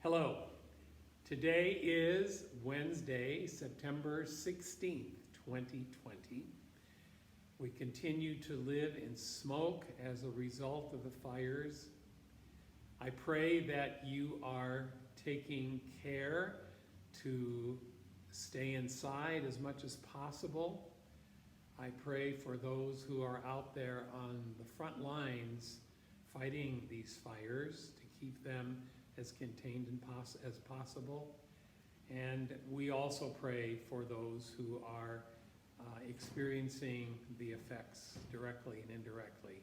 Hello. Today is Wednesday, September 16th, 2020. We continue to live in smoke as a result of the fires. I pray that you are taking care to stay inside as much as possible. I pray for those who are out there on the front lines fighting these fires to keep them as contained as possible. And we also pray for those who are experiencing the effects directly and indirectly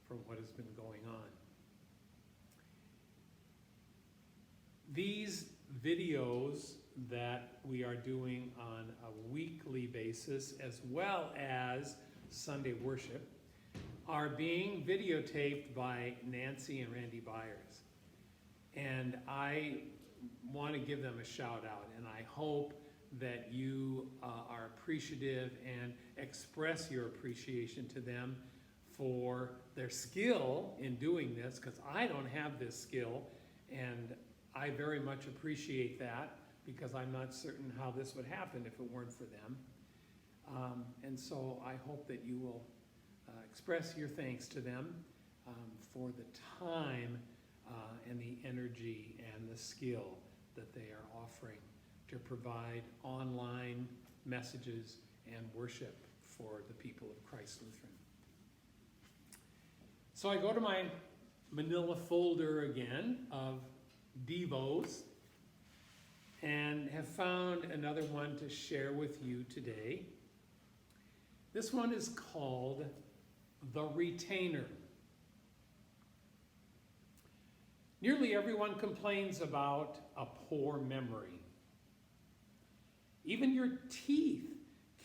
from what has been going on. These videos that we are doing on a weekly basis, as well as Sunday worship, are being videotaped by Nancy and Randy Byers. And I want to give them a shout out, and I hope that you are appreciative and express your appreciation to them for their skill in doing this, because I don't have this skill, and I very much appreciate that, because I'm not certain how this would happen if it weren't for them. And so I hope that you will express your thanks to them for the time and the energy and the skill that they are offering to provide online messages and worship for the people of Christ Lutheran. So I go to my manila folder again of devos and have found another one to share with you today. This one is called The Retainer. Nearly everyone complains about a poor memory. Even your teeth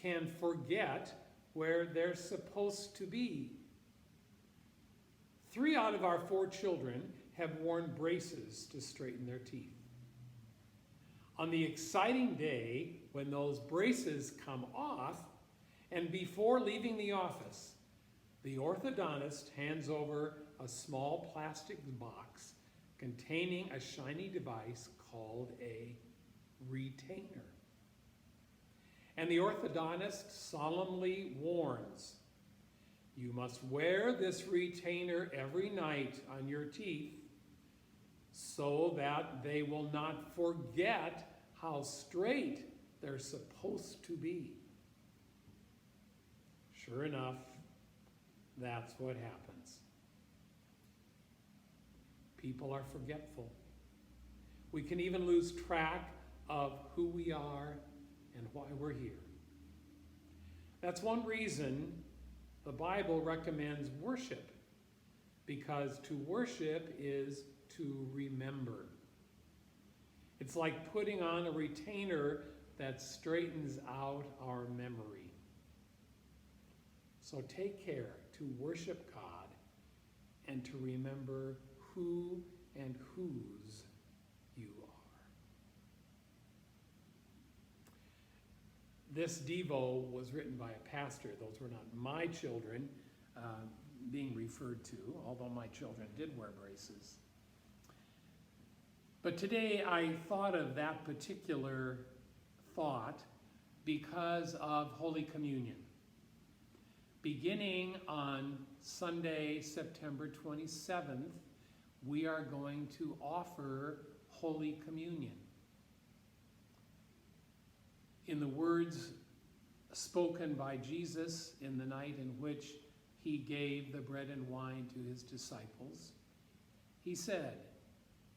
can forget where they're supposed to be. 3 out of our 4 children have worn braces to straighten their teeth. On the exciting day when those braces come off, and before leaving the office, the orthodontist hands over a small plastic box containing a shiny device called a retainer. And the orthodontist solemnly warns, you must wear this retainer every night on your teeth so that they will not forget how straight they're supposed to be. Sure enough, that's what happens. People are forgetful. We can even lose track of who we are and why we're here. That's one reason the Bible recommends worship, because to worship is to remember. It's like putting on a retainer that straightens out our memory. So take care to worship God and to remember who and whose you are. This devo was written by a pastor. Those were not my children being referred to, although my children did wear braces. But today I thought of that particular thought because of Holy Communion. Beginning on Sunday, September 27th, we are going to offer Holy Communion. In the words spoken by Jesus in the night in which he gave the bread and wine to his disciples, he said,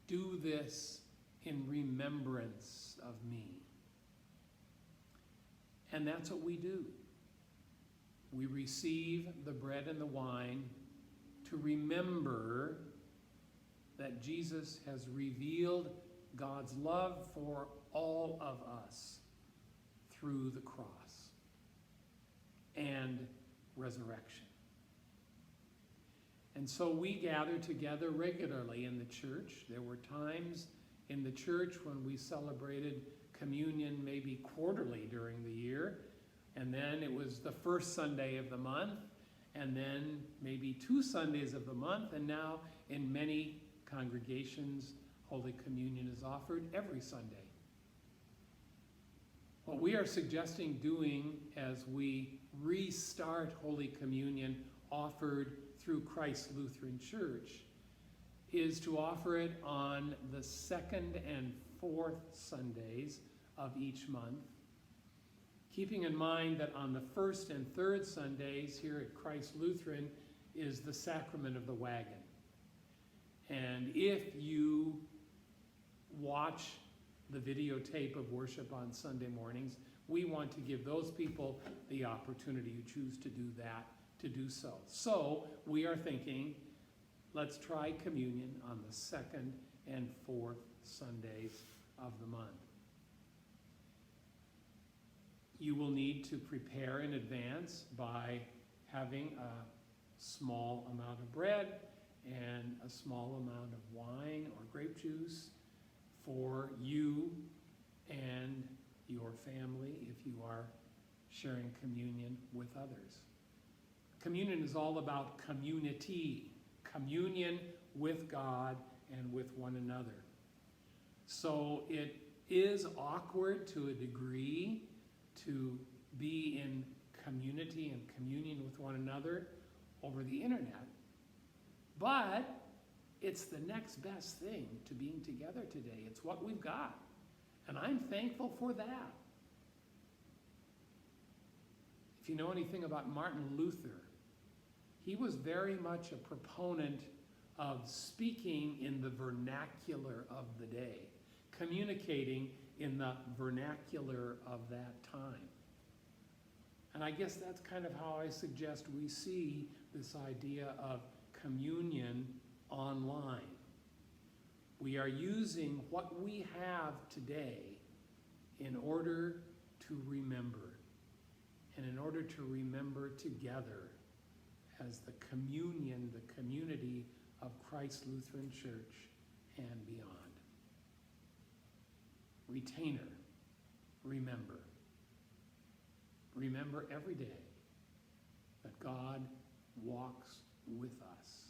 "Do this in remembrance of me." And that's what we do. We receive the bread and the wine to remember that Jesus has revealed God's love for all of us through the cross and resurrection. And so we gather together regularly in the church. There were times in the church when we celebrated communion maybe quarterly during the year, and then it was the first Sunday of the month, and then maybe 2 Sundays of the month, and now in many congregations Holy Communion is offered every Sunday. What we are suggesting doing as we restart Holy Communion offered through Christ Lutheran Church is to offer it on the second and fourth Sundays of each month, keeping in mind that on the first and third Sundays here at Christ Lutheran is the sacrament of the wagon. And if you watch the videotape of worship on Sunday mornings, we want to give those people the opportunity who choose to do that, to do so. So we are thinking, let's try communion on the second and fourth Sundays of the month. You will need to prepare in advance by having a small amount of bread and a small amount of wine or grape juice for you and your family if you are sharing communion with others. Communion is all about community, communion with God and with one another. So it is awkward to a degree to be in community and communion with one another over the internet, but it's the next best thing to being together today. It's what we've got, and I'm thankful for that. If you know anything about Martin Luther, he was very much a proponent of speaking in the vernacular of the day, communicating in the vernacular of that time. And I guess that's kind of how I suggest we see this idea of communion online. We are using what we have today in order to remember, and in order to remember together as the communion, the community of Christ Lutheran Church and beyond. Retainer, remember. Remember every day that God walks with us.